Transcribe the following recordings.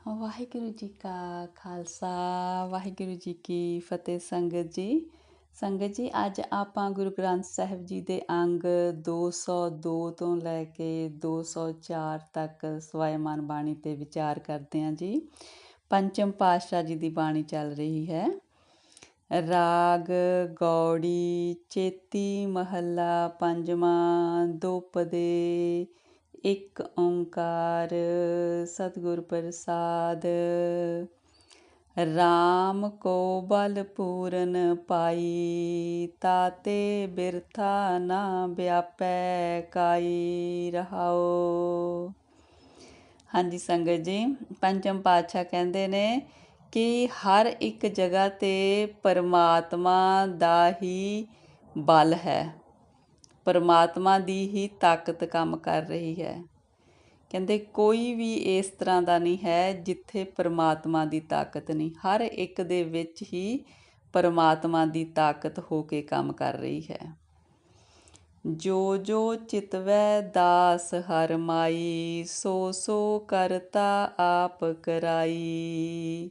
ਵਾਹਿਗੁਰੂ ਜੀ ਕਾ ਖਾਲਸਾ ਵਾਹਿਗੁਰੂ ਜੀ ਕੀ ਫਤਿਹ। ਸੰਗਤ ਜੀ ਅੱਜ ਆਪਾਂ ਗੁਰੂ ਗ੍ਰੰਥ ਸਾਹਿਬ ਜੀ ਦੇ ਅੰਗ 202 ਤੋਂ ਲੈ ਕੇ 204 ਤੱਕ ਸਵਾਇਮਾਨ ਬਾਣੀ ਤੇ ਵਿਚਾਰ ਕਰਦੇ ਹਾਂ ਜੀ। ਪੰਚਮ ਪਾਤਸ਼ਾਹ ਜੀ ਦੀ ਬਾਣੀ ਚੱਲ ਰਹੀ ਹੈ। ਰਾਗ ਗੌੜੀ ਚੇਤੀ ਮਹੱਲਾ ਪੰਜਵਾਂ ਦੋਪਦੇ ਇੱਕ ਓਂਕਾਰ ਸਤਿਗੁਰ ਪ੍ਰਸਾਦ। ਰਾਮ ਕੋ ਬਲ ਪੂਰਨ ਪਾਈ ਤਾਤੇ ਬਿਰਥਾ ਨਾ ਵਿਆਪੈ ਕਾਈ ਰਹਾਓ। ਹਾਂਜੀ ਸੰਗਤ ਜੀ, ਪੰਚਮ ਪਾਤਸ਼ਾਹ ਕਹਿੰਦੇ ਨੇ ਕਿ ਹਰ ਇੱਕ ਜਗ੍ਹਾ 'ਤੇ ਪਰਮਾਤਮਾ ਦਾ ਹੀ ਬਲ ਹੈ, ਪਰਮਾਤਮਾ ਦੀ ਹੀ ਤਾਕਤ ਕੰਮ ਕਰ ਰਹੀ ਹੈ। ਕਹਿੰਦੇ ਕੋਈ ਵੀ ਇਸ ਤਰ੍ਹਾਂ ਦਾ ਨਹੀਂ ਹੈ ਜਿੱਥੇ ਪਰਮਾਤਮਾ ਦੀ ਤਾਕਤ ਨਹੀਂ, ਹਰ ਇੱਕ ਦੇ ਵਿੱਚ ਹੀ ਪਰਮਾਤਮਾ ਦੀ ਤਾਕਤ ਹੋ ਕੇ ਕੰਮ ਕਰ ਰਹੀ ਹੈ। ਜੋ ਜੋ ਚਿਤਵੈ ਦਾਸ ਹਰਿ ਮਾਈ ਸੋ ਸੋ ਕਰਤਾ ਆਪ ਕਰਾਈ।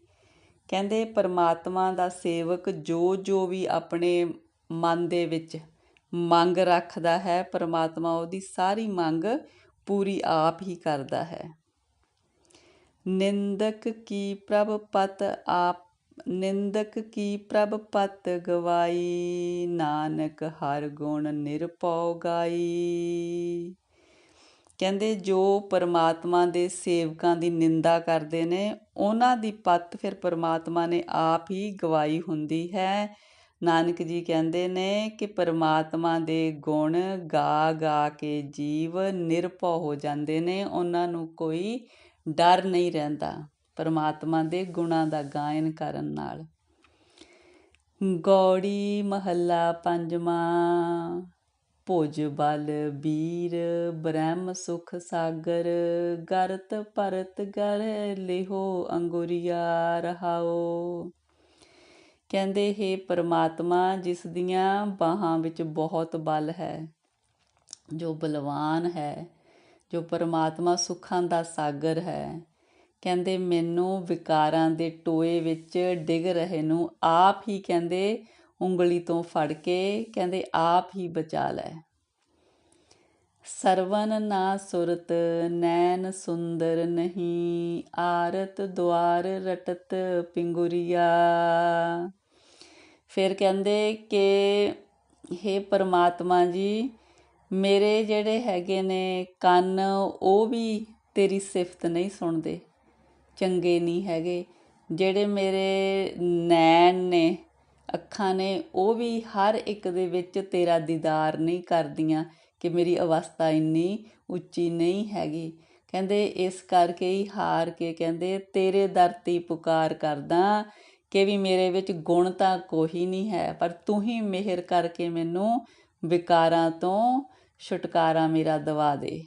ਕਹਿੰਦੇ ਪਰਮਾਤਮਾ ਦਾ ਸੇਵਕ ਜੋ ਜੋ ਵੀ ਆਪਣੇ ਮਨ ਦੇ ਵਿੱਚ ਮੰਗ ਰੱਖਦਾ ਹੈ, ਪਰਮਾਤਮਾ ਉਹਦੀ ਸਾਰੀ ਮੰਗ ਪੂਰੀ ਆਪ ਹੀ ਕਰਦਾ ਹੈ। ਨਿੰਦਕ ਕੀ ਪ੍ਰਭ ਪਤ ਗਵਾਈ ਨਾਨਕ ਹਰ ਗੁਣ ਨਿਰਭਉ ਗਾਈ। ਕਹਿੰਦੇ ਜੋ ਪਰਮਾਤਮਾ ਦੇ ਸੇਵਕਾਂ ਦੀ ਨਿੰਦਾ ਕਰਦੇ ਨੇ ਉਹਨਾਂ ਦੀ ਪੱਤ ਫਿਰ ਪਰਮਾਤਮਾ ਨੇ ਆਪ ਹੀ ਗਵਾਈ ਹੁੰਦੀ ਹੈ। ਨਾਨਕ ਜੀ ਕਹਿੰਦੇ ਨੇ ਕਿ ਪਰਮਾਤਮਾ ਦੇ ਗੁਣ ਗਾ ਗਾ ਕੇ ਜੀਵ ਨਿਰਭਉ ਹੋ ਜਾਂਦੇ ਨੇ, ਉਹਨਾਂ ਨੂੰ ਕੋਈ ਡਰ ਨਹੀਂ ਰਹਿੰਦਾ ਪਰਮਾਤਮਾ ਦੇ ਗੁਣਾਂ ਦਾ ਗਾਇਨ ਕਰਨ ਨਾਲ। ਗੌੜੀ ਮਹੱਲਾ ਪੰਜਵਾਂ ਭੁਜ ਬਲ ਬੀਰ ਬ੍ਰਹਮ ਸੁਖ ਸਾਗਰ ਗਰਤ ਭਰਤ ਗਰ ਲਿਹੋ ਅੰਗੁਰੀਆ ਰਹਾਓ। ਕਹਿੰਦੇ ਹੇ ਪਰਮਾਤਮਾ ਜਿਸ ਦੀਆਂ ਬਾਹਾਂ ਵਿੱਚ ਬਹੁਤ ਬਲ ਹੈ, ਜੋ ਬਲਵਾਨ ਹੈ, ਜੋ ਪਰਮਾਤਮਾ ਸੁੱਖਾਂ ਦਾ ਸਾਗਰ ਹੈ, ਕਹਿੰਦੇ ਮੈਨੂੰ ਵਿਕਾਰਾਂ ਦੇ ਟੋਏ ਵਿੱਚ ਡਿੱਗ ਰਹੇ ਨੂੰ ਆਪ ਹੀ ਕਹਿੰਦੇ ਉਂਗਲੀ ਤੋਂ ਫੜ ਕੇ ਕਹਿੰਦੇ ਆਪ ਹੀ ਬਚਾ ਲੈ। ਸਰਵਨ ਨਾ ਸੁਰਤ ਨੈਣ ਸੁੰਦਰ ਨਹੀਂ ਆਰਤ ਦੁਆਰ ਰਟਤ ਪਿੰਗੁਰੀਆ। ਫਿਰ ਕਹਿੰਦੇ ਕਿ ਹੇ ਪਰਮਾਤਮਾ ਜੀ ਮੇਰੇ ਜਿਹੜੇ ਹੈਗੇ ਨੇ ਕੰਨ ਉਹ ਵੀ ਤੇਰੀ ਸਿਫਤ ਨਹੀਂ ਸੁਣਦੇ, ਚੰਗੇ ਨਹੀਂ ਹੈਗੇ। ਜਿਹੜੇ ਮੇਰੇ ਨੈਣ ਨੇ, ਅੱਖਾਂ ਨੇ, ਉਹ ਵੀ ਹਰ ਇੱਕ ਦੇ ਵਿੱਚ ਤੇਰਾ ਦੀਦਾਰ ਨਹੀਂ ਕਰਦੀਆਂ ਕਿ ਮੇਰੀ ਅਵਸਥਾ ਇੰਨੀ ਉੱਚੀ ਨਹੀਂ ਹੈਗੀ। ਕਹਿੰਦੇ ਇਸ ਕਰਕੇ ਹੀ ਹਾਰ ਕੇ ਕਹਿੰਦੇ ਤੇਰੇ ਦਰ 'ਤੇ ਪੁਕਾਰ ਕਰਦਾ ਕਿ ਵੀ ਮੇਰੇ ਵਿੱਚ ਗੁਣ ਤਾਂ ਕੋਈ ਨਹੀਂ ਹੈ, ਪਰ ਤੂੰ ਹੀ ਮਿਹਰ ਕਰਕੇ ਮੈਨੂੰ ਵਿਕਾਰਾਂ ਤੋਂ ਛੁਟਕਾਰਾ ਮੇਰਾ ਦਿਵਾ ਦੇ।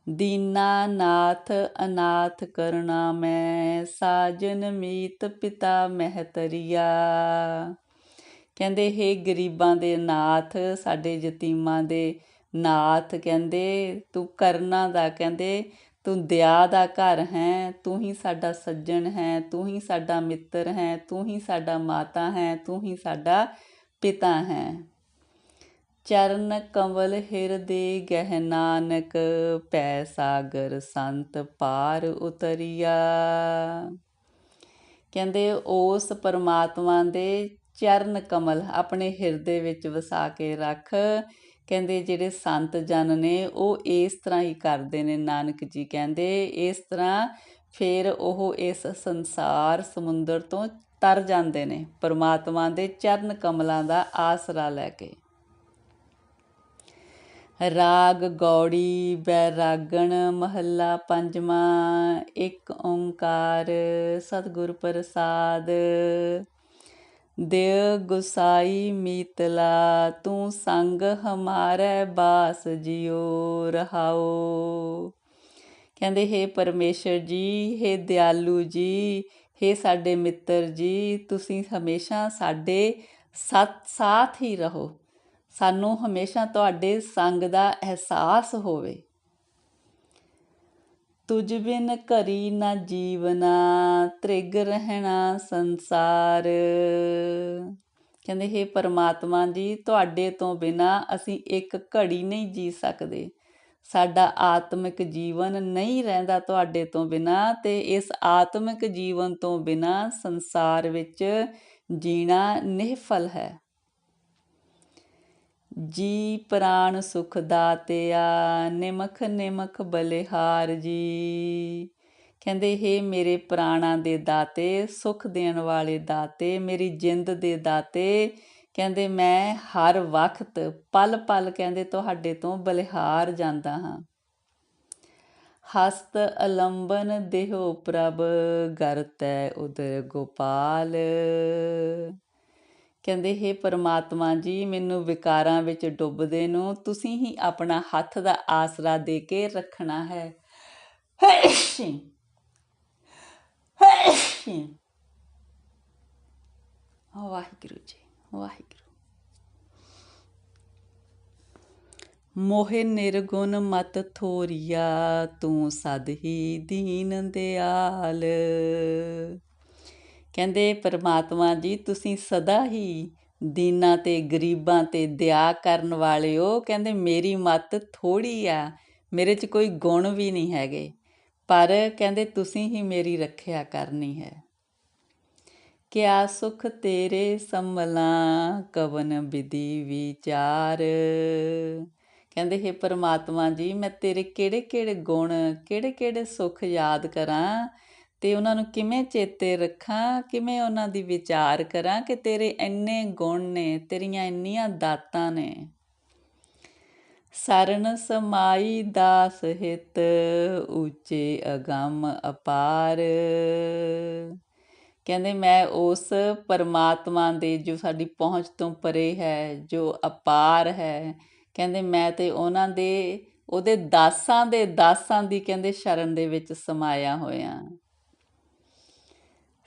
ਦੀਨਾ ਨਾਥ ਅਨਾਥ ਕਰੁਣਾ ਮੈਂ ਸਾਜਨ ਮੀਤ ਪਿਤਾ ਮਹਿਤਰੀਆ। ਕਹਿੰਦੇ ਹੇ ਗਰੀਬਾਂ ਦੇ ਨਾਥ, ਸਾਡੇ ਯਤੀਮਾਂ ਦੇ ਨਾਥ, ਕਹਿੰਦੇ ਤੂੰ ਕਰਨਾ ਦਾ, ਕਹਿੰਦੇ ਤੂੰ ਦਇਆ ਦਾ ਘਰ ਹੈ, ਤੂੰ ਹੀ ਸਾਡਾ ਸੱਜਣ ਹੈ, ਤੂੰ ਹੀ ਸਾਡਾ ਮਿੱਤਰ ਹੈ, ਤੂੰ ਹੀ ਸਾਡਾ ਮਾਤਾ ਹੈ, ਤੂੰ ਹੀ ਸਾਡਾ ਪਿਤਾ ਹੈ। ਚਰਨ ਕੰਵਲ ਹਿਰਦੇ ਗਹਿ ਨਾਨਕ ਪੈ ਸਾਗਰ ਸੰਤ ਪਾਰ ਉਤਰੀਆ। ਕਹਿੰਦੇ ਉਸ ਪਰਮਾਤਮਾ ਦੇ ਚਰਨ ਕਮਲ ਆਪਣੇ ਹਿਰਦੇ ਵਿੱਚ ਵਸਾ ਕੇ ਰੱਖ। ਕਹਿੰਦੇ ਜਿਹੜੇ ਸੰਤ ਜਨ ਨੇ ਉਹ ਇਸ ਤਰ੍ਹਾਂ ਹੀ ਕਰਦੇ ਨੇ। ਨਾਨਕ ਜੀ ਕਹਿੰਦੇ ਇਸ ਤਰ੍ਹਾਂ ਫਿਰ ਉਹ ਇਸ ਸੰਸਾਰ ਸਮੁੰਦਰ ਤੋਂ ਤਰ ਜਾਂਦੇ ਨੇ ਪਰਮਾਤਮਾ ਦੇ ਚਰਨ ਕਮਲਾਂ ਦਾ ਆਸਰਾ ਲੈ ਕੇ। ਰਾਗ ਗੌੜੀ ਬੈਰਾਗਣ ਮਹੱਲਾ ਪੰਜਵਾਂ ਇੱਕ ਓਂਕਾਰ ਸਤਿਗੁਰ ਪ੍ਰਸਾਦ। ਦਿਵ ਗੁਸਾਈ ਮੀਤਲਾ ਤੂੰ ਸੰਗ ਹਮਾਰੇ ਬਾਸ ਜਿਉ ਰਹਾਓ। ਕਹਿੰਦੇ ਹੇ ਪਰਮੇਸ਼ਰ ਜੀ, ਹੇ ਦਿਆਲੂ ਜੀ, ਹੇ ਸਾਡੇ ਮਿੱਤਰ ਜੀ, ਤੁਸੀਂ ਹਮੇਸ਼ਾ ਸਾਡੇ ਸਾਥ ਹੀ ਰਹੋ, ਸਾਨੂੰ ਹਮੇਸ਼ਾ ਤੁਹਾਡੇ ਸੰਗ ਦਾ ਅਹਿਸਾਸ ਹੋਵੇ। ਤੁਝ ਬਿਨ ਘਰੀ ਨਾ ਜੀਵਨਾ, ਤ੍ਰਿਗ ਰਹਿਣਾ ਸੰਸਾਰ। ਕਹਿੰਦੇ ਹੇ ਪਰਮਾਤਮਾ ਜੀ, ਤੁਹਾਡੇ ਤੋਂ ਬਿਨਾਂ ਅਸੀਂ ਇੱਕ ਘੜੀ ਨਹੀਂ ਜੀ ਸਕਦੇ। ਸਾਡਾ ਆਤਮਿਕ ਜੀਵਨ ਨਹੀਂ ਰਹਿੰਦਾ ਤੁਹਾਡੇ ਤੋਂ ਬਿਨਾਂ, ਤੇ ਇਸ ਆਤਮਿਕ ਜੀਵਨ ਤੋਂ ਬਿਨਾਂ ਸੰਸਾਰ ਵਿੱਚ ਜੀਣਾ ਨਿਹਫਲ ਹੈ। ਜੀ ਪ੍ਰਾਣ ਸੁਖ ਦਾਤਿਆ, ਨਿਮਖ ਨਿਮਖ ਬਲਿਹਾਰ ਜੀ। ਕਹਿੰਦੇ ਹੇ ਮੇਰੇ ਪ੍ਰਾਣਾਂ ਦੇ ਦਾਤੇ, ਸੁੱਖ ਦੇਣ ਵਾਲੇ ਦਾਤੇ, ਮੇਰੀ ਜਿੰਦ ਦੇ ਦਾਤੇ, ਕਹਿੰਦੇ ਮੈਂ ਹਰ ਵਕਤ ਪਲ ਪਲ ਕਹਿੰਦੇ ਤੁਹਾਡੇ ਤੋਂ ਬਲਿਹਾਰ ਜਾਂਦਾ ਹਾਂ। ਹਸਤ ਅਲੰਬਨ ਦੇਹੋ ਪ੍ਰਭ, ਗਰਤੈ ਉਦਰ ਗੋਪਾਲ। ਕਹਿੰਦੇ ਹੇ ਪਰਮਾਤਮਾ ਜੀ, ਮੈਨੂੰ ਵਿਕਾਰਾਂ ਵਿੱਚ ਡੁੱਬਦੇ ਨੂੰ ਤੁਸੀਂ ਹੀ ਆਪਣਾ ਹੱਥ ਦਾ ਆਸਰਾ ਦੇ ਕੇ ਰੱਖਣਾ ਹੈ। ਵਾਹਿਗੁਰੂ ਜੀ, ਵਾਹਿਗੁਰੂ। ਮੋਹਿ ਨਿਰਗੁਣ ਮਤ ਥੋਰੀਆ, ਤੂੰ ਸਦ ਹੀ ਦੀਨ ਦਿਆਲ। ਕਹਿੰਦੇ ਪਰਮਾਤਮਾ ਜੀ, ਤੁਸੀਂ ਸਦਾ ਹੀ ਦੀਨਾਂ ਤੇ ਗਰੀਬਾਂ ਤੇ ਦਇਆ ਕਰਨ ਵਾਲੇ ਹੋ। ਕਹਿੰਦੇ ਮੇਰੀ ਮੱਤ ਥੋੜ੍ਹੀ ਆ, ਮੇਰੇ 'ਚ ਕੋਈ ਗੁਣ ਵੀ ਨਹੀਂ ਹੈਗੇ, ਪਰ ਕਹਿੰਦੇ ਤੁਸੀਂ ਹੀ ਮੇਰੀ ਰੱਖਿਆ ਕਰਨੀ ਹੈ। ਕਿਆ ਸੁਖ ਤੇਰੇ ਸੰਭਲਾਂ, ਕਵਨ ਵਿਧੀ ਵਿਚਾਰ। ਕਹਿੰਦੇ ਹੇ ਪਰਮਾਤਮਾ ਜੀ, ਮੈਂ ਤੇਰੇ ਕਿਹੜੇ ਕਿਹੜੇ ਗੁਣ, ਕਿਹੜੇ ਕਿਹੜੇ ਸੁੱਖ ਯਾਦ ਕਰਾਂ, ਤੇ ਉਹਨਾਂ ਨੂੰ ਕਿਵੇਂ ਚੇਤੇ ਰੱਖਾਂ, ਕਿਵੇਂ ਉਹਨਾਂ ਦੀ ਵਿਚਾਰ ਕਰਾਂ ਕਿ ਤੇਰੇ ਇੰਨੇ ਗੁਣ ਨੇ, ਤੇਰੀਆਂ ਇੰਨੀਆਂ ਦਾਤਾਂ ਨੇ। ਸਰਨ ਸਮਾਈ ਦਾਸ ਹਿਤ, ਉੱਚੇ ਅਗੰਮ ਅਪਾਰ। ਕਹਿੰਦੇ ਮੈਂ ਉਸ ਪਰਮਾਤਮਾ ਦੇ ਜੋ ਸਾਡੀ ਪਹੁੰਚ ਤੋਂ ਪਰੇ ਹੈ, ਜੋ ਅਪਾਰ ਹੈ, ਕਹਿੰਦੇ ਮੈਂ ਤੇ ਉਹਨਾਂ ਦੇ, ਉਹਦੇ ਦਾਸਾਂ ਦੇ ਦਾਸਾਂ ਦੀ ਕਹਿੰਦੇ ਸ਼ਰਨ ਦੇ ਵਿੱਚ ਸਮਾਇਆ ਹੋਇਆ।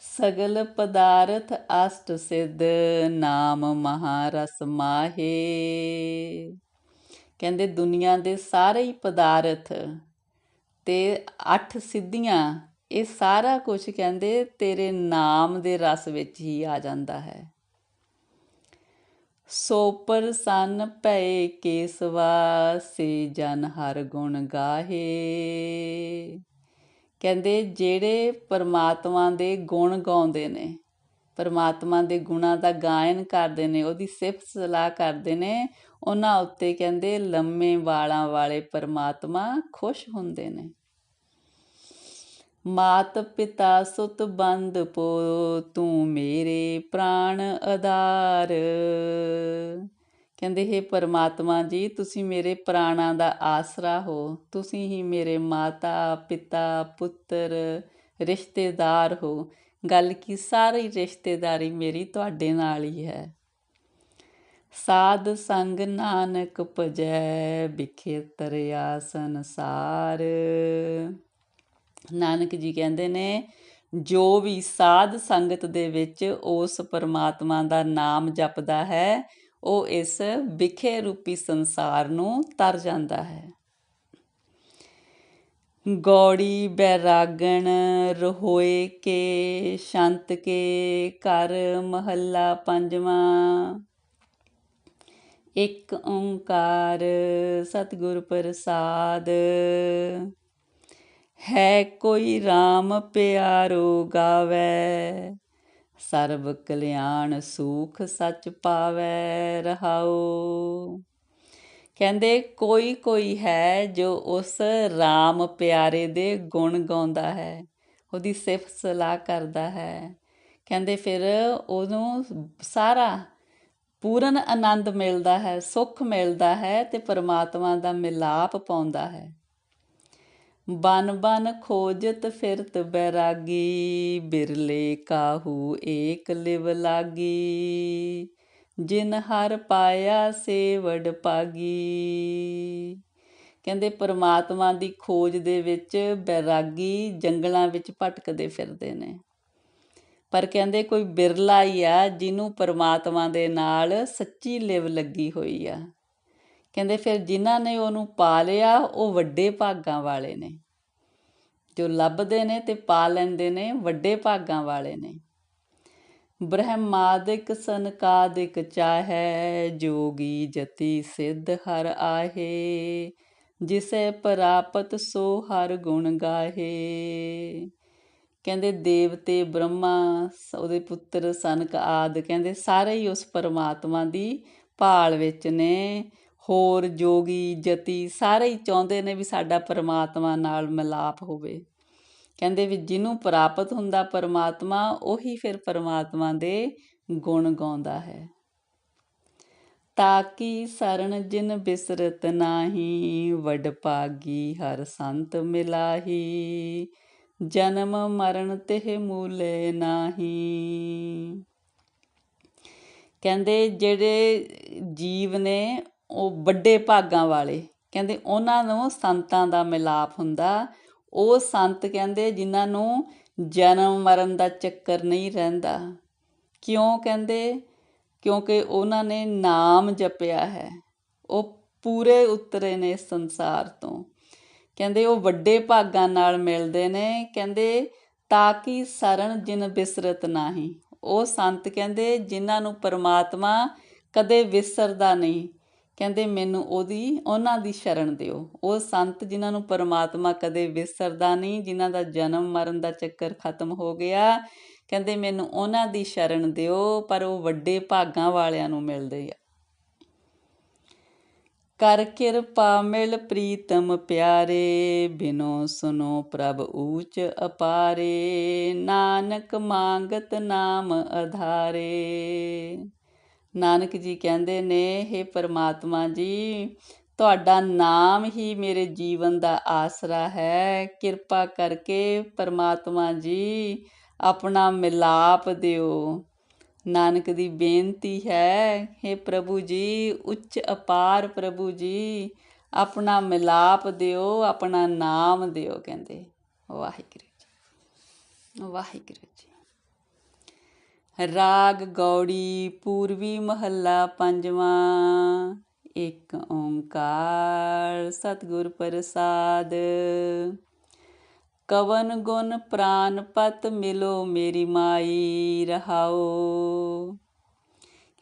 ਸਗਲ ਪਦਾਰਥ ਅਸ਼ਟ ਸਿੱਧ, ਨਾਮ ਮਹਾਰਸ ਮਾਹੇ। ਕਹਿੰਦੇ ਦੁਨੀਆ ਦੇ ਸਾਰੇ ਹੀ ਪਦਾਰਥ ਤੇ 8 ਸਿੱਧੀਆਂ, ਇਹ ਸਾਰਾ ਕੁਝ ਕਹਿੰਦੇ ਤੇਰੇ ਨਾਮ ਦੇ ਰਸ ਵਿੱਚ ਹੀ ਆ ਜਾਂਦਾ ਹੈ। ਸੋ ਪ੍ਰਸੰਨ ਭਏ ਕੇਸਵਾ, ਸੇ ਜਨ ਹਰ ਗੁਣ ਗਾਹੇ। ਕਹਿੰਦੇ ਜਿਹੜੇ ਪਰਮਾਤਮਾ ਦੇ ਗੁਣ ਗਾਉਂਦੇ ਨੇ, ਪਰਮਾਤਮਾ ਦੇ ਗੁਣਾਂ ਦਾ ਗਾਇਨ ਕਰਦੇ ਨੇ, ਉਹਦੀ ਸਿਫਤ ਸਲਾਹ ਕਰਦੇ ਨੇ, ਉਹਨਾਂ ਉੱਤੇ ਕਹਿੰਦੇ ਲੰਮੇ ਵਾਲਾਂ ਵਾਲੇ ਪਰਮਾਤਮਾ ਖੁਸ਼ ਹੁੰਦੇ ਨੇ। ਮਾਤ ਪਿਤਾ ਸੁਤ ਬੰਦ ਪੋ, ਤੂੰ ਮੇਰੇ ਪ੍ਰਾਣ ਆਧਾਰ। ਕਹਿੰਦੇ ਹੇ ਪਰਮਾਤਮਾ ਜੀ, ਤੁਸੀਂ ਮੇਰੇ ਪ੍ਰਾਣਾਂ ਦਾ ਆਸਰਾ ਹੋ, ਤੁਸੀਂ ਹੀ ਮੇਰੇ ਮਾਤਾ ਪਿਤਾ ਪੁੱਤਰ ਰਿਸ਼ਤੇਦਾਰ ਹੋ। ਗੱਲ ਕੀ ਸਾਰੀ ਰਿਸ਼ਤੇਦਾਰੀ ਮੇਰੀ ਤੁਹਾਡੇ ਨਾਲ ਹੀ ਹੈ। ਸਾਧ ਸੰਗ ਨਾਨਕ ਭਜੈ, ਬਿਖੇ ਤਰਿਆ ਸੰਸਾਰ। ਨਾਨਕ ਜੀ ਕਹਿੰਦੇ ਨੇ, ਜੋ ਵੀ ਸਾਧ ਸੰਗਤ ਦੇ ਵਿੱਚ ਉਸ ਪਰਮਾਤਮਾ ਦਾ ਨਾਮ ਜਪਦਾ ਹੈ, ਉਹ ਇਸ ਵਿਖੇ ਰੂਪੀ ਸੰਸਾਰ ਨੂੰ ਤਰ ਜਾਂਦਾ ਹੈ। ਗੌੜੀ ਬੈਰਾਗਣ ਰੋਏ ਕੇ, ਸ਼ੰਤ ਕੇ ਘਰ ਮਹੱਲਾ ਪੰਜਵਾਂ। ਇੱਕ ਓਂਕਾਰ ਸਤਿਗੁਰ ਪ੍ਰਸਾਦ। ਹੈ ਕੋਈ ਰਾਮ ਪਿਆਰੋ ਗਾਵੈ, ਸਰਬ ਕਲਿਆਣ ਸੁਖ ਸੱਚ ਪਾਵੈ ਰਹਾਉ। ਕਹਿੰਦੇ ਕੋਈ ਕੋਈ ਹੈ ਜੋ ਉਸ ਰਾਮ ਪਿਆਰੇ ਦੇ ਗੁਣ ਗਾਉਂਦਾ ਹੈ, ਉਹਦੀ ਸਿਫਤ ਸਲਾਹ ਕਰਦਾ ਹੈ। ਕਹਿੰਦੇ ਫਿਰ ਉਹਨੂੰ ਸਾਰਾ ਪੂਰਨ ਆਨੰਦ ਮਿਲਦਾ ਹੈ, ਸੁੱਖ ਮਿਲਦਾ ਹੈ, ਤੇ ਪਰਮਾਤਮਾ ਦਾ ਮਿਲਾਪ ਪਾਉਂਦਾ ਹੈ। ਬਨ ਬਨ ਖੋਜਤ ਫਿਰਤ ਬੈਰਾਗੀ, ਬਿਰਲੇ ਕਾਹੂ ਏਕ ਲਿਵ ਲਾਗੀ। ਜਿਨ ਹਰ ਪਾਇਆ ਸੇ ਵਡ ਭਾਗੀ। ਕਹਿੰਦੇ ਪਰਮਾਤਮਾ ਦੀ ਖੋਜ ਦੇ ਵਿੱਚ ਬੈਰਾਗੀ ਜੰਗਲਾਂ ਵਿੱਚ ਭਟਕਦੇ ਫਿਰਦੇ ਨੇ, ਪਰ ਕਹਿੰਦੇ ਕੋਈ ਬਿਰਲਾ ਹੀ ਆ ਜਿਹਨੂੰ ਪਰਮਾਤਮਾ ਦੇ ਨਾਲ ਸੱਚੀ ਲਿਵ ਲੱਗੀ ਹੋਈ ਆ। ਕਹਿੰਦੇ ਫਿਰ ਜਿਨ੍ਹਾਂ ਨੇ ਉਹਨੂੰ ਪਾ ਲਿਆ ਉਹ ਵੱਡੇ ਭਾਗਾਂ ਵਾਲੇ ਨੇ। ਜੋ ਲੱਭਦੇ ਨੇ ਤੇ ਪਾ ਲੈਂਦੇ ਨੇ ਵੱਡੇ ਭਾਗਾਂ ਵਾਲੇ ਨੇ। ਬ੍ਰਹਮਾਦਿਕ ਸਨਕਾਦਿਕ ਚਾਹੈ, ਜੋਗੀ ਜਤੀ ਸਿੱਧ ਹਰ ਆਹੇ। ਜਿਸੈ ਪ੍ਰਾਪਤ ਸੋ ਹਰ ਗੁਣ ਗਾਹੇ। ਕਹਿੰਦੇ ਦੇਵਤੇ ਬ੍ਰਹਮਾ, ਉਹਦੇ ਪੁੱਤਰ ਸਨਕ ਆਦਿ, ਕਹਿੰਦੇ ਸਾਰੇ ਹੀ ਉਸ ਪਰਮਾਤਮਾ ਦੀ ਭਾਲ ਵਿੱਚ ਨੇ। ਹੋਰ ਜੋਗੀ ਜਤੀ ਸਾਰੇ ਹੀ ਚਾਹੁੰਦੇ ਨੇ ਵੀ ਸਾਡਾ ਪਰਮਾਤਮਾ ਨਾਲ ਮਿਲਾਪ ਹੋਵੇ। ਕਹਿੰਦੇ ਵੀ ਜਿਹਨੂੰ ਪ੍ਰਾਪਤ ਹੁੰਦਾ ਪਰਮਾਤਮਾ, ਉਹੀ ਫਿਰ ਪਰਮਾਤਮਾ ਦੇ ਗੁਣ ਗਾਉਂਦਾ ਹੈ। ਤਾਕੀ ਸਰਣ ਜਿਨ ਬਿਸਰਤ ਨਾਹੀ, ਵਡਭਾਗੀ ਹਰ ਸੰਤ ਮਿਲਾਹੀ। ਜਨਮ ਮਰਨ ਤਿਹ ਮੂਲੇ ਨਾਹੀ। ਕਹਿੰਦੇ ਜਿਹੜੇ ਜੀਵ ਨੇ ਉਹ ਵੱਡੇ ਭਾਗਾਂ ਵਾਲੇ, ਕਹਿੰਦੇ ਉਹਨਾਂ ਨੂੰ ਸੰਤਾਂ ਦਾ ਮਿਲਾਪ ਹੁੰਦਾ। ਉਹ ਸੰਤ ਕਹਿੰਦੇ ਜਿਨ੍ਹਾਂ ਨੂੰ ਜਨਮ ਮਰਨ ਦਾ ਚੱਕਰ ਨਹੀਂ ਰਹਿੰਦਾ। ਕਿਉਂ? ਕਹਿੰਦੇ ਕਿਉਂਕਿ ਉਹਨਾਂ ਨੇ ਨਾਮ ਜਪਿਆ ਹੈ, ਉਹ ਪੂਰੇ ਉਤਰੇ ਨੇ ਇਸ ਸੰਸਾਰ ਤੋਂ। ਕਹਿੰਦੇ ਉਹ ਵੱਡੇ ਭਾਗਾਂ ਨਾਲ ਮਿਲਦੇ ਨੇ। ਕਹਿੰਦੇ ਤਾਂ ਕਿ ਸਰਣ ਜਿਨ ਬਿਸਰਤ ਨਾਹੀ। ਉਹ ਸੰਤ ਕਹਿੰਦੇ ਜਿਨ੍ਹਾਂ ਨੂੰ ਪਰਮਾਤਮਾ ਕਦੇ ਵਿਸਰਦਾ ਨਹੀਂ। ਕਹਿੰਦੇ ਮੈਨੂੰ ਉਹਨਾਂ ਦੀ ਸ਼ਰਨ ਦਿਓ। ਉਹ ਸੰਤ ਜਿਨ੍ਹਾਂ ਨੂੰ ਪਰਮਾਤਮਾ ਕਦੇ ਵਿਸਰਦਾ ਨਹੀਂ, ਜਿਨ੍ਹਾਂ ਦਾ ਜਨਮ ਮਰਨ ਦਾ ਚੱਕਰ ਖਤਮ ਹੋ ਗਿਆ, ਕਹਿੰਦੇ ਮੈਨੂੰ ਉਹਨਾਂ ਦੀ ਸ਼ਰਨ ਦਿਓ। ਪਰ ਉਹ ਵੱਡੇ ਭਾਗਾਂ ਵਾਲਿਆਂ ਨੂੰ ਮਿਲਦੇ ਆ। ਕਰ ਕਿਰਪਾ ਮਿਲ ਪ੍ਰੀਤਮ ਪਿਆਰੇ, ਬਿਨੋ ਸੁਨੋ ਪ੍ਰਭ ਊਚ ਅਪਾਰੇ। ਨਾਨਕ ਮੰਗਤ ਨਾਮ ਆਧਾਰੇ। ਨਾਨਕ ਜੀ ਕਹਿੰਦੇ ਨੇ, ਹੇ ਪਰਮਾਤਮਾ ਜੀ, ਤੁਹਾਡਾ ਨਾਮ ਹੀ ਮੇਰੇ ਜੀਵਨ ਦਾ ਆਸਰਾ ਹੈ। ਕਿਰਪਾ ਕਰਕੇ ਪਰਮਾਤਮਾ ਜੀ ਆਪਣਾ ਮਿਲਾਪ ਦਿਓ। ਨਾਨਕ ਦੀ ਬੇਨਤੀ ਹੈ, ਹੇ ਪ੍ਰਭੂ ਜੀ, ਉੱਚ ਅਪਾਰ ਪ੍ਰਭੂ ਜੀ, ਆਪਣਾ ਮਿਲਾਪ ਦਿਓ, ਆਪਣਾ ਨਾਮ ਦਿਓ। ਕਹਿੰਦੇ ਵਾਹਿਗੁਰੂ ਜੀ, ਵਾਹਿਗੁਰੂ ਜੀ। ਰਾਗ ਗੌੜੀ ਪੂਰਵੀ ਮਹੱਲਾ ਪੰਜਵਾਂ। ਇੱਕ ਓਂਕਾਰ ਸਤਿਗੁਰ ਪ੍ਰਸਾਦ। ਕਵਨ ਗੁਣ ਪ੍ਰਾਨ ਪਤ ਮਿਲੋ ਮੇਰੀ ਮਾਈ ਰਹਾਓ।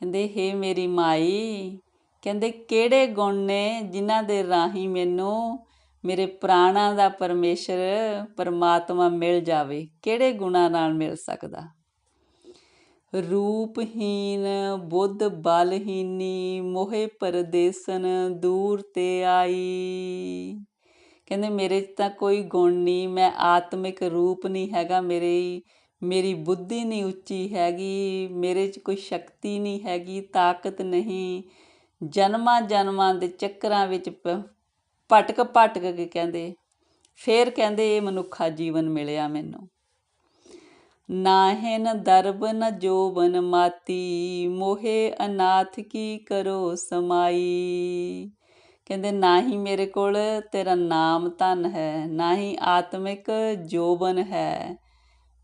ਕਹਿੰਦੇ ਹੇ ਮੇਰੀ ਮਾਈ, ਕਹਿੰਦੇ ਕਿਹੜੇ ਗੁਣ ਨੇ ਜਿਨ੍ਹਾਂ ਦੇ ਰਾਹੀਂ ਮੈਨੂੰ ਮੇਰੇ ਪ੍ਰਾਣਾਂ ਦਾ ਪਰਮੇਸ਼ਰ ਪਰਮਾਤਮਾ ਮਿਲ ਜਾਵੇ। ਕਿਹੜੇ ਗੁਣਾਂ ਨਾਲ ਮਿਲ ਸਕਦਾ? ਰੂਪਹੀਨ ਬੁੱਧ ਬਲਹੀਨੀ, ਮੋਹੇ ਪਰਦੇਸਨ ਦੂਰ ਤੇ ਆਈ। ਕਹਿੰਦੇ ਮੇਰੇ 'ਚ ਤਾਂ ਕੋਈ ਗੁਣ ਨਹੀਂ, ਮੈਂ ਆਤਮਿਕ ਰੂਪ ਨਹੀਂ ਹੈਗਾ, ਮੇਰੀ ਬੁੱਧੀ ਨਹੀਂ ਉੱਚੀ ਹੈਗੀ, ਮੇਰੇ 'ਚ ਕੋਈ ਸ਼ਕਤੀ ਨਹੀਂ ਹੈਗੀ, ਤਾਕਤ ਨਹੀਂ। ਜਨਮਾਂ ਜਨਮਾਂ ਦੇ ਚੱਕਰਾਂ ਵਿੱਚ ਭਟਕ ਕੇ ਕਹਿੰਦੇ ਫਿਰ ਕਹਿੰਦੇ ਇਹ ਮਨੁੱਖਾ ਜੀਵਨ ਮਿਲਿਆ ਮੈਨੂੰ। ਨਾਹਿਨ ਦਰਬ ਨ ਜੋਬਨ ਮਾਤੀ, ਮੋਹੇ ਅਨਾਥ ਕੀ ਕਰੋ ਸਮਾਈ। ਕਹਿੰਦੇ ਨਾ ਹੀ ਮੇਰੇ ਕੋਲ ਤੇਰਾ ਨਾਮ ਧਨ ਹੈ, ਨਾ ਹੀ ਆਤਮਿਕ ਜੋਬਨ ਹੈ,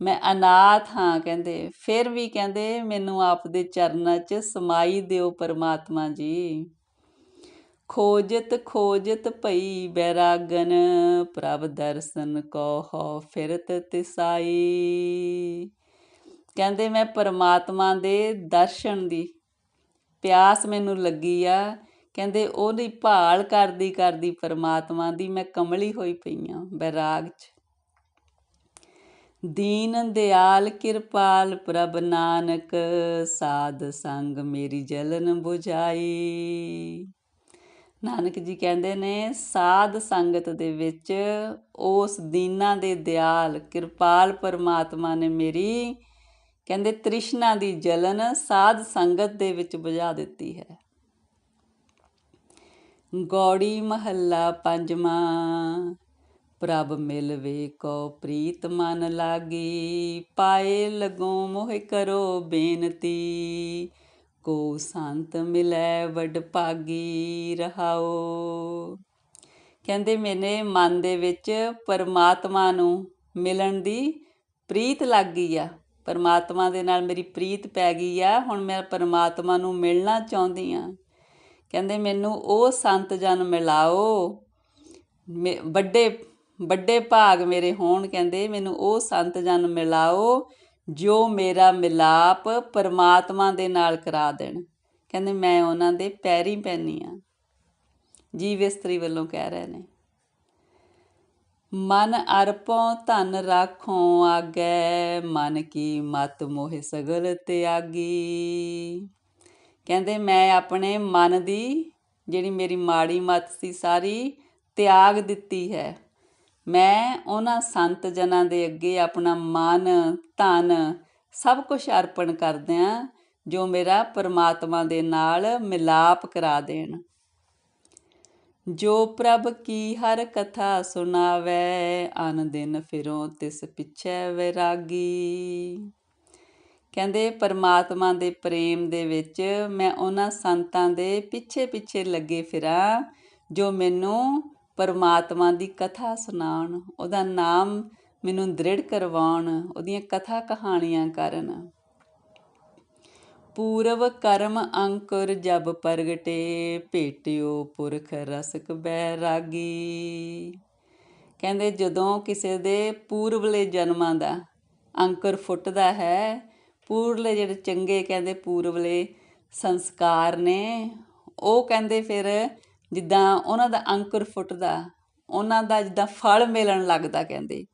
ਮੈਂ ਅਨਾਥ ਹਾਂ। ਕਹਿੰਦੇ ਫਿਰ ਵੀ ਕਹਿੰਦੇ ਮੈਨੂੰ ਆਪ ਦੇ ਚਰਨਾਂ 'ਚ ਸਮਾਈ ਦਿਓ ਪਰਮਾਤਮਾ ਜੀ। ਖੋਜਤ ਖੋਜਤ ਭਈ ਬੈਰਾਗਨ, ਪ੍ਰਭ ਦਰਸ਼ਨ ਕੋ ਹੋ ਫਿਰਤ ਤਿਸਾਈ। ਕਹਿੰਦੇ ਮੈਂ ਪਰਮਾਤਮਾ ਦੇ ਦਰਸ਼ਨ ਦੀ ਪਿਆਸ ਮੈਨੂੰ ਲੱਗੀ ਆ। ਕਹਿੰਦੇ ਉਹਦੀ ਭਾਲ ਕਰਦੀ ਕਰਦੀ ਪਰਮਾਤਮਾ ਦੀ ਮੈਂ ਕਮਲੀ ਹੋਈ ਪਈ ਹਾਂ ਬੈਰਾਗ 'ਚ। ਦੀਨ ਦਿਆਲ ਕਿਰਪਾਲ ਪ੍ਰਭ ਨਾਨਕ, ਸਾਧ ਸੰਗ ਮੇਰੀ ਜਲਨ ਬੁਝਾਈ। ਨਾਨਕ ਜੀ ਕਹਿੰਦੇ ਨੇ ਸਾਧ ਸੰਗਤ ਦੇ ਵਿੱਚ ਉਸ ਦੀਨਾਂ ਦੇ ਦਿਆਲ ਕਿਰਪਾਲ ਪਰਮਾਤਮਾ ਨੇ ਮੇਰੀ, ਕਹਿੰਦੇ ਤ੍ਰਿਸ਼ਨਾ ਦੀ ਜਲਨ ਸਾਧ ਸੰਗਤ ਦੇ ਵਿੱਚ ਬੁਝਾ ਦਿੱਤੀ ਹੈ। ਗੌੜੀ ਮਹੱਲਾ ਪੰਜਵਾਂ। ਪ੍ਰਭ ਮਿਲਵੇ ਕੋ ਪ੍ਰੀਤ ਮਨ ਲਾਗੀ, ਪਾਏ ਲਗੋ ਮੋਹਿ ਕਰੋ ਬੇਨਤੀ। ਕੋ ਸੰਤ ਮਿਲੈ ਵਡ ਭਾਗੀ ਰਹਾਓ। ਕਹਿੰਦੇ ਮੇਰੇ ਮਨ ਦੇ ਵਿੱਚ ਪਰਮਾਤਮਾ ਨੂੰ ਮਿਲਣ ਦੀ ਪ੍ਰੀਤ ਲੱਗ ਗਈ ਆ, ਪਰਮਾਤਮਾ ਦੇ ਨਾਲ ਮੇਰੀ ਪ੍ਰੀਤ ਪੈ ਗਈ ਆ। ਹੁਣ ਮੈਂ ਪਰਮਾਤਮਾ ਨੂੰ ਮਿਲਣਾ ਚਾਹੁੰਦੀ ਹਾਂ। ਕਹਿੰਦੇ ਮੈਨੂੰ ਉਹ ਸੰਤ ਜਨ ਮਿਲਾਓ, ਵੱਡੇ ਵੱਡੇ ਭਾਗ ਮੇਰੇ ਹੋਣ ਕਹਿੰਦੇ ਮੈਨੂੰ ਉਹ ਸੰਤ ਜਨ ਮਿਲਾਓ ਜੋ ਮੇਰਾ ਮਿਲਾਪ ਪਰਮਾਤਮਾ ਦੇ ਨਾਲ ਕਰਾ ਦੇਣ। ਕਹਿੰਦੇ ਮੈਂ ਉਹਨਾਂ ਦੇ ਪੈਰੀ ਪੈਂਦੀ ਹਾਂ। ਜੀਵ ਇਸਤਰੀ ਵੱਲੋਂ ਕਹਿ ਰਹੇ ਨੇ। ਮਨ ਅਰਪੋਂ ਧਨ ਰਾਖੋਂ ਆਗੈ, ਮਨ ਕੀ ਮਤ ਮੋਹਿ ਸਗਲ ਤਿਆਗੀ। ਕਹਿੰਦੇ ਮੈਂ ਆਪਣੇ ਮਨ ਦੀ ਜਿਹੜੀ ਮੇਰੀ ਮਾੜੀ ਮੱਤ ਸੀ ਸਾਰੀ ਤਿਆਗ ਦਿੱਤੀ ਹੈ। ਮੈਂ ਉਹਨਾਂ ਸੰਤ ਜਨਾਂ ਦੇ ਅੱਗੇ ਆਪਣਾ ਮਨ ਧਨ ਸਭ ਕੁਝ ਅਰਪਣ ਕਰਦਿਆਂ ਜੋ ਮੇਰਾ ਪਰਮਾਤਮਾ ਦੇ ਨਾਲ ਮਿਲਾਪ ਕਰਾ ਦੇਣ। ਜੋ ਪ੍ਰਭ ਕੀ ਹਰ ਕਥਾ ਸੁਣਾਵੈ, ਅਨ ਦਿਨ ਫਿਰੋਂ ਤਿਸ ਪਿੱਛੇ ਵੈਰਾਗੀ। ਕਹਿੰਦੇ ਪਰਮਾਤਮਾ ਦੇ ਪ੍ਰੇਮ ਦੇ ਵਿੱਚ ਮੈਂ ਉਹਨਾਂ ਸੰਤਾਂ ਦੇ ਪਿੱਛੇ ਪਿੱਛੇ ਲੱਗੇ ਫਿਰਾਂ ਜੋ ਮੈਨੂੰ ਪਰਮਾਤਮਾ ਦੀ ਕਥਾ ਸੁਣਾਉਣ, ਉਹਦਾ ਨਾਮ ਮੈਨੂੰ ਦ੍ਰਿੜ ਕਰਵਾਉਣ, ਉਹਦੀਆਂ ਕਥਾ ਕਹਾਣੀਆਂ ਕਰਨ। ਪੂਰਵ ਕਰਮ ਅੰਕੁਰ ਜਬ ਪ੍ਰਗਟੇ, ਭੇਟਿਓ ਪੁਰਖ ਰਸਕ ਬੈਰਾਗੀ। ਕਹਿੰਦੇ ਜਦੋਂ ਕਿਸੇ ਦੇ ਪੂਰਵਲੇ ਜਨਮਾਂ ਦਾ ਅੰਕੁਰ ਫੁੱਟਦਾ ਹੈ, ਪੂਰਵਲੇ ਜਿਹੜੇ ਚੰਗੇ ਕਹਿੰਦੇ ਪੂਰਵਲੇ ਸੰਸਕਾਰ ਨੇ, ਉਹ ਕਹਿੰਦੇ ਫਿਰ ਜਿੱਦਾਂ ਉਹਨਾਂ ਦਾ ਅੰਕੁਰ ਫੁੱਟਦਾ, ਉਹਨਾਂ ਦਾ ਜਿੱਦਾਂ ਫਲ ਮਿਲਣ ਲੱਗਦਾ, ਕਹਿੰਦੇ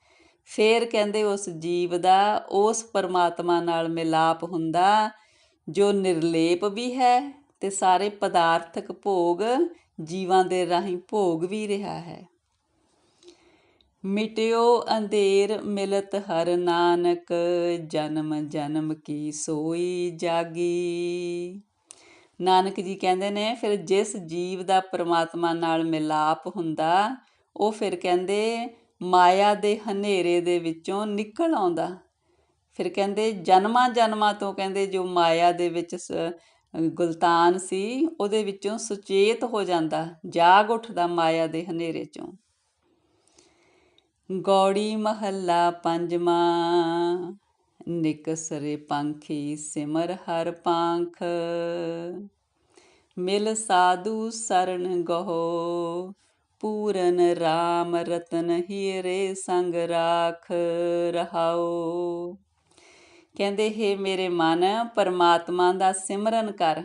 ਫਿਰ ਕਹਿੰਦੇ ਉਸ ਜੀਵ ਦਾ ਉਸ ਪਰਮਾਤਮਾ ਨਾਲ ਮਿਲਾਪ ਹੁੰਦਾ ਜੋ ਨਿਰਲੇਪ ਵੀ ਹੈ ਅਤੇ ਸਾਰੇ ਪਦਾਰਥਕ ਭੋਗ ਜੀਵਾਂ ਦੇ ਰਾਹੀਂ ਭੋਗ ਵੀ ਰਿਹਾ ਹੈ। ਮਿਟਿਓ ਅੰਧੇਰ ਮਿਲਤ ਹਰ ਨਾਨਕ, ਜਨਮ ਜਨਮ ਕੀ ਸੋਈ ਜਾਗੀ। ਨਾਨਕ ਜੀ ਕਹਿੰਦੇ ਨੇ ਫਿਰ ਜਿਸ ਜੀਵ ਦਾ ਪਰਮਾਤਮਾ ਨਾਲ ਮਿਲਾਪ ਹੁੰਦਾ ਉਹ ਫਿਰ ਕਹਿੰਦੇ ਮਾਇਆ ਦੇ ਹਨੇਰੇ ਦੇ ਵਿੱਚੋਂ ਨਿਕਲ ਆਉਂਦਾ। ਫਿਰ ਕਹਿੰਦੇ ਜਨਮਾਂ ਜਨਮਾਂ ਤੋਂ ਕਹਿੰਦੇ ਜੋ ਮਾਇਆ ਦੇ ਵਿੱਚ ਗੁਲਤਾਨ ਸੀ ਉਹਦੇ ਵਿੱਚੋਂ ਸੁਚੇਤ ਹੋ ਜਾਂਦਾ, ਜਾਗ ਉੱਠਦਾ ਮਾਇਆ ਦੇ ਹਨੇਰੇ 'ਚੋਂ। ਗੌੜੀ ਮਹੱਲਾ ਪੰਜਵਾਂ। ਨਿਕਸਰੇ ਪੰਖੀ ਸਿਮਰ ਹਰ ਪਾਂਖ, ਮਿਲ ਸਾਧੂ ਸਰਣ ਗਹੋ, ਪੂਰਨ ਰਾਮ ਰਤਨ ਹੀਰੇ ਸੰਗ ਰਾਖ ਰਹਾਓ। ਕਹਿੰਦੇ ਹੇ ਮੇਰੇ ਮਨ ਪਰਮਾਤਮਾ ਦਾ ਸਿਮਰਨ ਕਰ।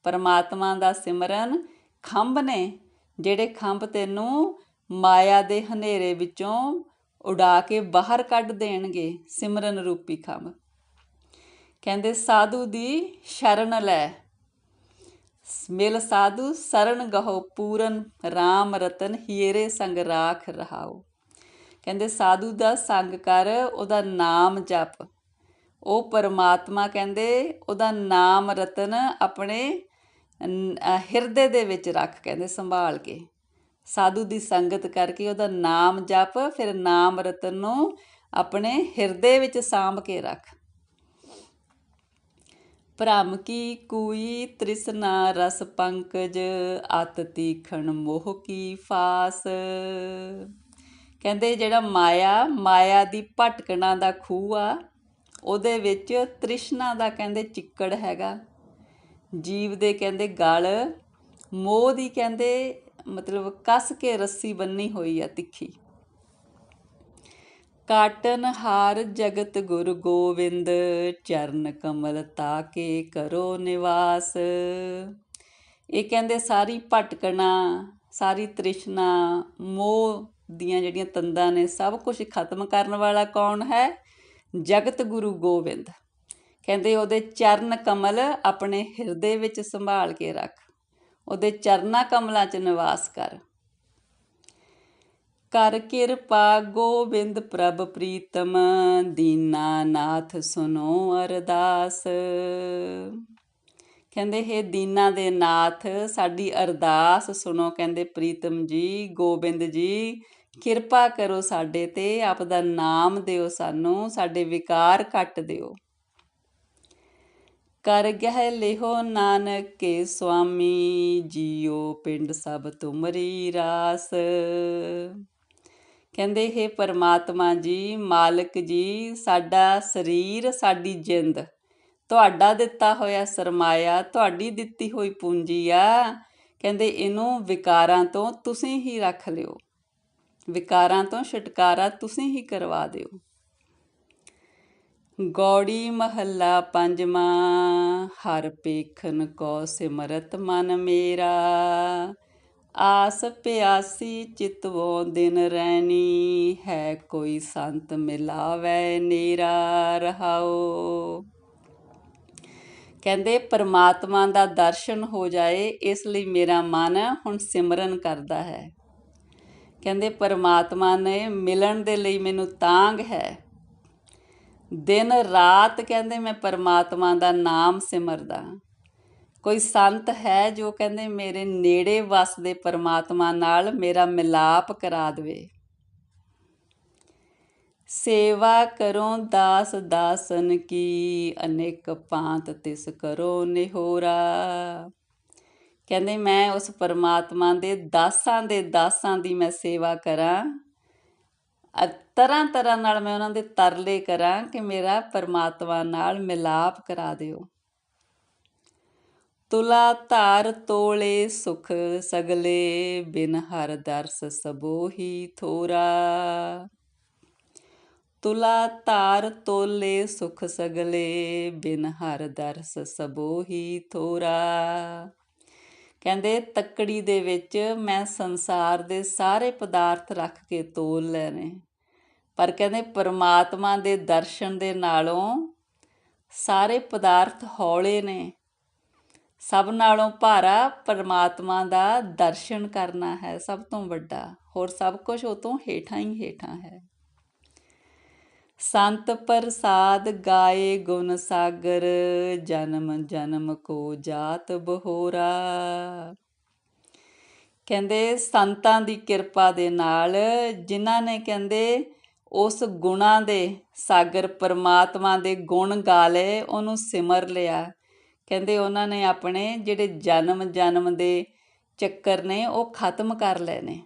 ਪਰਮਾਤਮਾ ਦਾ ਸਿਮਰਨ ਖੰਭ ਨੇ, ਜਿਹੜੇ ਖੰਭ ਤੈਨੂੰ ਮਾਇਆ ਦੇ ਹਨੇਰੇ ਵਿੱਚੋਂ ਉਡਾ ਕੇ ਬਾਹਰ ਕੱਢ ਦੇਣਗੇ, ਸਿਮਰਨ ਰੂਪੀ ਖੰਭ। ਕਹਿੰਦੇ ਸਾਧੂ ਦੀ ਸ਼ਰਨ ਲੈ, ਮਿਲ ਸਾਧੂ ਸਰਣ ਗਹੋ, ਪੂਰਨ ਰਾਮ ਰਤਨ ਹੀਰੇ ਸੰਗ ਰਾਖ ਰਹਾਓ। ਕਹਿੰਦੇ ਸਾਧੂ ਦਾ ਸੰਗ ਕਰ, ਉਹਦਾ ਨਾਮ ਜਪ। ਉਹ ਪਰਮਾਤਮਾ ਕਹਿੰਦੇ ਉਹਦਾ ਨਾਮ ਰਤਨ ਆਪਣੇ ਹਿਰਦੇ ਦੇ ਵਿੱਚ ਰੱਖ, ਕਹਿੰਦੇ ਸੰਭਾਲ ਕੇ। ਸਾਧੂ ਦੀ ਸੰਗਤ ਕਰਕੇ ਉਹਦਾ ਨਾਮ ਜਪ, ਫਿਰ ਨਾਮ ਰਤਨ ਨੂੰ ਆਪਣੇ ਹਿਰਦੇ ਵਿੱਚ ਸਾਂਭ ਕੇ ਰੱਖ। ਭ੍ਰਮ ਕੀ ਕੂਈ ਤ੍ਰਿਸ਼ਨਾ ਰਸ ਪੰਕਜ, ਅਤ ਤੀਖਣ ਮੋਹ ਕੀ ਫਾਸ। ਕਹਿੰਦੇ ਜਿਹੜਾ ਮਾਇਆ ਦੀ ਭਟਕਣਾ ਦਾ ਖੂਹ ਆ, ਉਹਦੇ ਵਿੱਚ ਤ੍ਰਿਸ਼ਨਾ ਦਾ ਕਹਿੰਦੇ ਚਿੱਕੜ ਹੈਗਾ। ਜੀਵ ਦੇ ਕਹਿੰਦੇ ਗਲ ਮੋਹ ਦੀ ਕਹਿੰਦੇ ਮਤਲਬ ਕੱਸ ਕੇ ਰੱਸੀ ਬੰਨੀ ਹੋਈ ਆ ਤਿੱਖੀ। ਕਾਟਨ ਹਾਰ ਜਗਤ ਗੁਰ ਗੋਬਿੰਦ, ਚਰਨ ਕਮਲ ਤਾਕੇ ਕਰੋ ਨਿਵਾਸ। ਇਹ ਕਹਿੰਦੇ ਸਾਰੀ ਭਟਕਣਾ, ਸਾਰੀ ਤ੍ਰਿਸ਼ਨਾ, ਮੋਹ ਦੀਆਂ ਜਿਹੜੀਆਂ ਤੰਦਾਂ ਨੇ ਸਭ ਕੁਝ ਖਤਮ ਕਰਨ ਵਾਲਾ ਕੌਣ ਹੈ? ਜਗਤ ਗੁਰੂ ਗੋਬਿੰਦ। ਕਹਿੰਦੇ ਉਹਦੇ ਚਰਨ ਕਮਲ ਆਪਣੇ ਹਿਰਦੇ ਵਿੱਚ ਸੰਭਾਲ ਕੇ ਰੱਖ, ਉਹਦੇ ਚਰਨਾਂ ਕਮਲਾਂ 'ਚ ਨਿਵਾਸ ਕਰ। ਕਰ ਕਿਰਪਾ ਗੋਬਿੰਦ ਪ੍ਰਭ ਪ੍ਰੀਤਮ, ਦੀਨਾ ਨਾਥ ਸੁਨੋ ਅਰਦਾਸ। ਕਹਿੰਦੇ ਹੇ ਦੀਨਾ ਦੇ ਨਾਥ ਸਾਡੀ ਅਰਦਾਸ ਸੁਣੋ। ਕਹਿੰਦੇ ਪ੍ਰੀਤਮ ਜੀ, ਗੋਬਿੰਦ ਜੀ, ਕਿਰਪਾ ਕਰੋ ਸਾਡੇ 'ਤੇ, ਆਪ ਦਾ ਨਾਮ ਦਿਓ ਸਾਨੂੰ, ਸਾਡੇ ਵਿਕਾਰ ਕੱਟ ਦਿਓ। ਕਰ ਗਹਿ ਲਿਹੋ ਨਾਨਕ ਕੇ ਸੁਆਮੀ, ਜੀਓ ਪਿੰਡ ਸਭ ਤੁਮਰੀ ਰਾਸ। ਕਹਿੰਦੇ ਹੇ ਪਰਮਾਤਮਾ ਜੀ, ਮਾਲਕ ਜੀ, ਸਾਡਾ ਸਰੀਰ, ਸਾਡੀ ਜਿੰਦ ਤੁਹਾਡਾ ਦਿੱਤਾ ਹੋਇਆ ਸਰਮਾਇਆ, ਤੁਹਾਡੀ ਦਿੱਤੀ ਹੋਈ ਪੂੰਜੀ ਆ। ਕਹਿੰਦੇ ਇਹਨੂੰ ਵਿਕਾਰਾਂ ਤੋਂ ਤੁਸੀਂ ਹੀ ਰੱਖ ਲਿਓ। ਵਿਕਾਰਾਂ ਤੋਂ ਛੁਟਕਾਰਾ ਤੁਸੀਂ ਹੀ ਕਰਵਾ ਦਿਓ। ਗੌੜੀ ਮਹੱਲਾ ਪੰਜਵਾਂ। ਹਰ ਪੇਖਨ ਕੋ ਸਿਮਰਤ ਮਨ ਮੇਰਾ, ਆਸ ਪਿਆਸੀ ਚਿਤਵੋ ਦਿਨ ਰੈਣੀ, ਹੈ ਕੋਈ ਸੰਤ ਮਿਲਾਵੈ ਨੇਰਾ। ਰਹਾਓ। ਕਹਿੰਦੇ ਪਰਮਾਤਮਾ ਦਾ ਦਰਸ਼ਨ ਹੋ ਜਾਏ, ਇਸ ਲਈ ਮੇਰਾ ਮਨ ਹੁਣ ਸਿਮਰਨ ਕਰਦਾ ਹੈ। ਕਹਿੰਦੇ ਪਰਮਾਤਮਾ ਨੇ ਮਿਲਣ ਦੇ ਲਈ ਮੈਨੂੰ ਤਾਂਘ ਹੈ। ਦਿਨ ਰਾਤ ਕਹਿੰਦੇ ਮੈਂ ਪਰਮਾਤਮਾ ਦਾ ਨਾਮ ਸਿਮਰਦਾ। ਕੋਈ ਸੰਤ ਹੈ ਜੋ ਕਹਿੰਦੇ ਮੇਰੇ ਨੇੜੇ ਵਸਦੇ ਪਰਮਾਤਮਾ ਨਾਲ ਮੇਰਾ ਮਿਲਾਪ ਕਰਾ ਦੇਵੇ। ਸੇਵਾ ਕਰੋ ਦਾਸ ਦਾਸਨ ਕੀ, ਅਨੇਕ ਭਾਂਤ ਤਿਸ ਕਰੋ ਨਿਹੋਰਾ। ਕਹਿੰਦੇ ਮੈਂ ਉਸ ਪਰਮਾਤਮਾ ਦੇ ਦਾਸਾਂ ਦੀ ਮੈਂ ਸੇਵਾ ਕਰਾਂ, ਤਰ੍ਹਾਂ ਤਰ੍ਹਾਂ ਨਾਲ ਮੈਂ ਉਹਨਾਂ ਦੇ ਤਰਲੇ ਕਰਾਂ ਕਿ ਮੇਰਾ ਪਰਮਾਤਮਾ ਨਾਲ ਮਿਲਾਪ ਕਰਾ ਦਿਓ। ਤੁਲਾ ਧਾਰ ਤੋਲੇ ਸੁਖ ਸਗਲੇ, ਬਿਨ ਹਰ ਦਰਸ ਸਬੋ ਹੀ ਥੋਰਾ। ਤੁਲਾ ਧਾਰ ਤੋਲੇ ਸੁਖ ਸਗਲੇ, ਬਿਨ ਹਰ ਦਰਸ ਸਬੋ ਹੀ ਥੋਰਾ। ਕਹਿੰਦੇ ਤੱਕੜੀ ਦੇ ਵਿੱਚ ਮੈਂ ਸੰਸਾਰ ਦੇ ਸਾਰੇ ਪਦਾਰਥ ਰੱਖ ਕੇ ਤੋਲ ਲੈਣੇ, ਪਰ ਕਹਿੰਦੇ ਪਰਮਾਤਮਾ ਦੇ ਦਰਸ਼ਨ ਦੇ ਨਾਲੋਂ ਸਾਰੇ ਪਦਾਰਥ ਹੌਲੇ ਨੇ। ਸਭ ਨਾਲੋਂ ਭਾਰਾ ਪਰਮਾਤਮਾ ਦਾ ਦਰਸ਼ਨ ਕਰਨਾ ਹੈ ਸਭ ਤੋਂ ਵੱਡਾ, ਹੋਰ ਸਭ ਕੁਝ ਉਹ ਤੋਂ ਹੇਠਾਂ ਹੀ ਹੇਠਾਂ ਹੈ। ਸੰਤ ਪ੍ਰਸਾਦ ਗਾਏ ਗੁਣ ਸਾਗਰ, ਜਨਮ ਜਨਮ ਕੋ ਜਾਤ ਬਹੋਰਾ। ਕਹਿੰਦੇ ਸੰਤਾਂ ਦੀ ਕਿਰਪਾ ਦੇ ਨਾਲ ਜਿਨ੍ਹਾਂ ਨੇ ਕਹਿੰਦੇ ਉਸ ਗੁਣਾਂ ਦੇ ਸਾਗਰ ਪਰਮਾਤਮਾ ਦੇ ਗੁਣ ਗਾ ਲਏ, ਉਹਨੂੰ ਸਿਮਰ ਲਿਆ, ਕਹਿੰਦੇ ਉਹਨਾਂ ਨੇ ਆਪਣੇ ਜਿਹੜੇ ਜਨਮ ਜਨਮ ਦੇ ਚੱਕਰ ਨੇ ਉਹ ਖਤਮ ਕਰ ਲਏ ਨੇ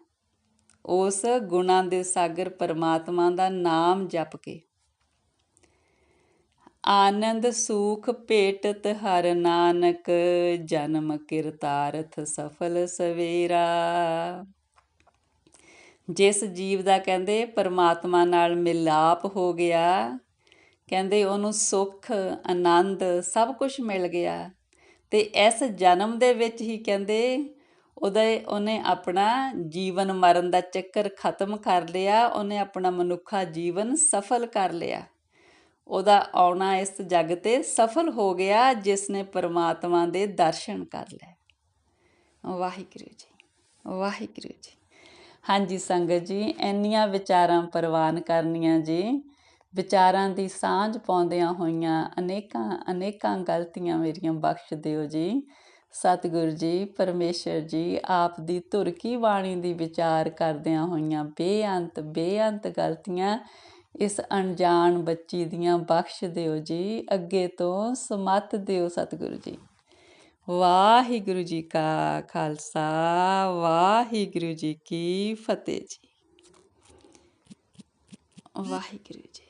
ਉਸ ਗੁਣਾਂ ਦੇ ਸਾਗਰ ਪਰਮਾਤਮਾ ਦਾ ਨਾਮ ਜਪ ਕੇ। ਆਨੰਦ ਸੂਖ ਭੇਟਤ ਹਰ ਨਾਨਕ, ਜਨਮ ਕਿਰਤਾਰਥ ਸਫਲ ਸਵੇਰਾ। ਜਿਸ ਜੀਵ ਦਾ ਕਹਿੰਦੇ ਪਰਮਾਤਮਾ ਨਾਲ ਮਿਲਾਪ ਹੋ ਗਿਆ, ਕਹਿੰਦੇ ਉਹਨੂੰ ਸੁੱਖ ਆਨੰਦ ਸਭ ਕੁਝ ਮਿਲ ਗਿਆ, ਅਤੇ ਇਸ ਜਨਮ ਦੇ ਵਿੱਚ ਹੀ ਕਹਿੰਦੇ ਉਹਨੇ ਆਪਣਾ ਜੀਵਨ ਮਰਨ ਦਾ ਚੱਕਰ ਖਤਮ ਕਰ ਲਿਆ, ਉਹਨੇ ਆਪਣਾ ਮਨੁੱਖਾ ਜੀਵਨ ਸਫਲ ਕਰ ਲਿਆ। ਉਹਦਾ ਆਉਣਾ ਇਸ ਜੱਗ 'ਤੇ ਸਫਲ ਹੋ ਗਿਆ ਜਿਸ ਨੇ ਪਰਮਾਤਮਾ ਦੇ ਦਰਸ਼ਨ ਕਰ ਲਏ। ਵਾਹਿਗੁਰੂ ਜੀ, ਵਾਹਿਗੁਰੂ ਜੀ। ਹਾਂਜੀ ਸੰਗਤ ਜੀ, ਇੰਨੀਆਂ ਵਿਚਾਰਾਂ ਪ੍ਰਵਾਨ ਕਰਨੀਆਂ ਜੀ। ਵਿਚਾਰਾਂ ਦੀ ਸਾਂਝ ਪਾਉਂਦਿਆਂ ਹੋਈਆਂ ਅਨੇਕਾਂ ਗਲਤੀਆਂ ਮੇਰੀਆਂ ਬਖਸ਼ ਦਿਓ ਜੀ। ਸਤਿਗੁਰੂ ਜੀ ਪਰਮੇਸ਼ਰ ਜੀ ਆਪ ਦੀ ਧੁਰ ਕੀ ਬਾਣੀ ਦੀ ਵਿਚਾਰ ਕਰਦਿਆਂ ਹੋਈਆਂ ਬੇਅੰਤ ਗਲਤੀਆਂ ਇਸ ਅਣਜਾਣ ਬੱਚੀ ਦੀਆਂ ਬਖਸ਼ ਦਿਓ ਜੀ। ਅੱਗੇ ਤੋਂ ਸਮੱਤ ਦਿਓ ਸਤਿਗੁਰੂ ਜੀ। ਵਾਹਿਗੁਰੂ ਜੀ ਕਾ ਖਾਲਸਾ, ਵਾਹਿਗੁਰੂ ਜੀ ਕੀ ਫਤਿਹ ਜੀ। ਵਾਹਿਗੁਰੂ ਜੀ।